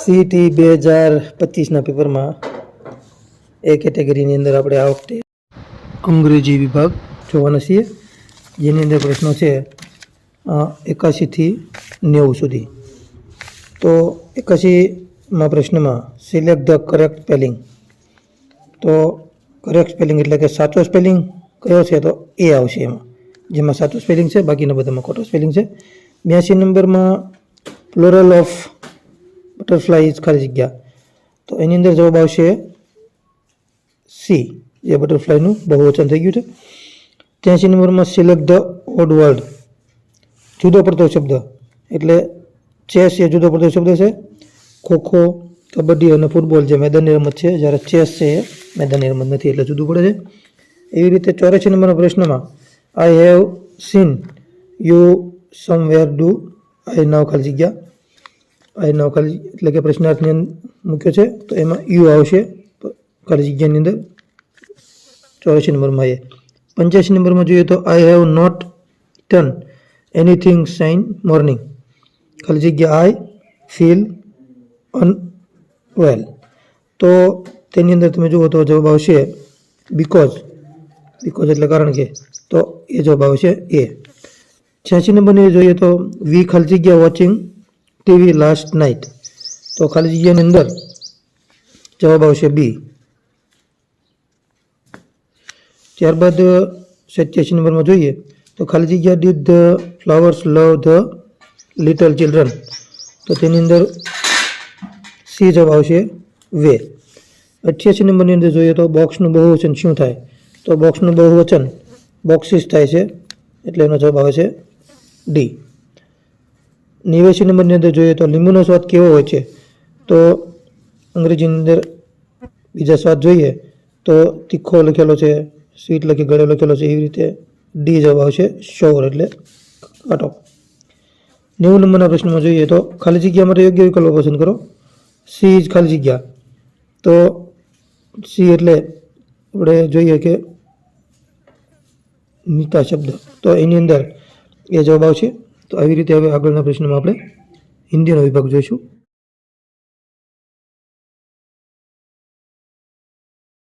CET 2025 પેપરમાં એ કેટેગરીની અંદર આપણે આ વખતે અંગ્રેજી વિભાગ જોવાના છીએ, જેની અંદર પ્રશ્નો છે 81 થી 90 સુધી. તો 81માં પ્રશ્નમાં સિલેક્ટ ધ કરેક્ટ સ્પેલિંગ. તો કરેક્ટ સ્પેલિંગ એટલે કે સાચો સ્પેલિંગ કયો છે, તો એ આવશે એમાં, જેમાં સાચું સ્પેલિંગ છે, બાકીના બધામાં ખોટો સ્પેલિંગ છે. 82 નંબરમાં પ્લોરલ ઓફ બટરફ્લાય ઇઝ ખાલી જગ્યા. તો એની અંદર જવાબ આવશે સી, જે બટરફ્લાયનું બહુવચન થઈ ગયું છે. 83 નંબરમાં સિલેક્ટ ધ ઓડ વર્ડ. જુદો પડતો શબ્દ એટલે ચેસ એ જુદો પડતો શબ્દ છે. ખોખો, કબડ્ડી અને ફૂટબોલ જે મેદાનની રમત છે, જ્યારે ચેસ છે એ મેદાનની રમત નથી, એટલે જુદું પડે છે. એવી રીતે 84 નંબરના પ્રશ્નમાં I have seen you somewhere do I know ખાલી જગ્યા. આઈ નાવ ખાલી એટલે કે પ્રશ્નાર્થની મૂક્યો છે, તો એમાં યુ આવશે ખાલી જગ્યાની અંદર 84 નંબરમાં. એ 85 નંબરમાં જોઈએ તો I have not eaten anything since morning ખાલી જગ્યા આઈ ફીલ અનવેલ. તો તેની અંદર તમે જુઓ તો જવાબ આવશે બીકોઝ. બીકોઝ એટલે કારણ કે, તો એ જવાબ આવશે એ. 86 નંબરની જોઈએ તો વી ખાલી જગ્યા વોચિંગ ટીવી લાસ્ટ નાઇટ. તો ખાલી જગ્યાની અંદર જવાબ આવશે બી. ત્યારબાદ 87 નંબરમાં જોઈએ તો ખાલી જગ્યા did the flowers love the little children. તો તેની અંદર સી જવાબ આવશે વે. 88 નંબરની અંદર જોઈએ તો બોક્સનું બહુવચન શું થાય, તો બોક્સનું બહુવચન બોક્સીસ થાય છે, એટલે એનો જવાબ આવે છે ડી. 89 નંબરની અંદર જોઈએ તો લીંબુનો સ્વાદ કેવો હોય છે, તો અંગ્રેજીની અંદર બીજા સ્વાદ જોઈએ તો તીખો લખેલો છે, સ્વીટ લખી ગળે લખેલો છે, એવી રીતે ડી જવાબ આવશે શોર એટલે કાટો. 90 નંબરના પ્રશ્નમાં જોઈએ તો ખાલી જગ્યા માટે યોગ્ય વિકલ્પ પસંદ કરો. સી ઇઝ ખાલી જગ્યા. તો સી એટલે આપણે જોઈએ કે નીતા શબ્દ, તો એની અંદર એ જવાબ આવશે. તો આવી રીતે હવે આગળના પ્રશ્નમાં આપણે હિન્દીનો વિભાગ જોઈશું.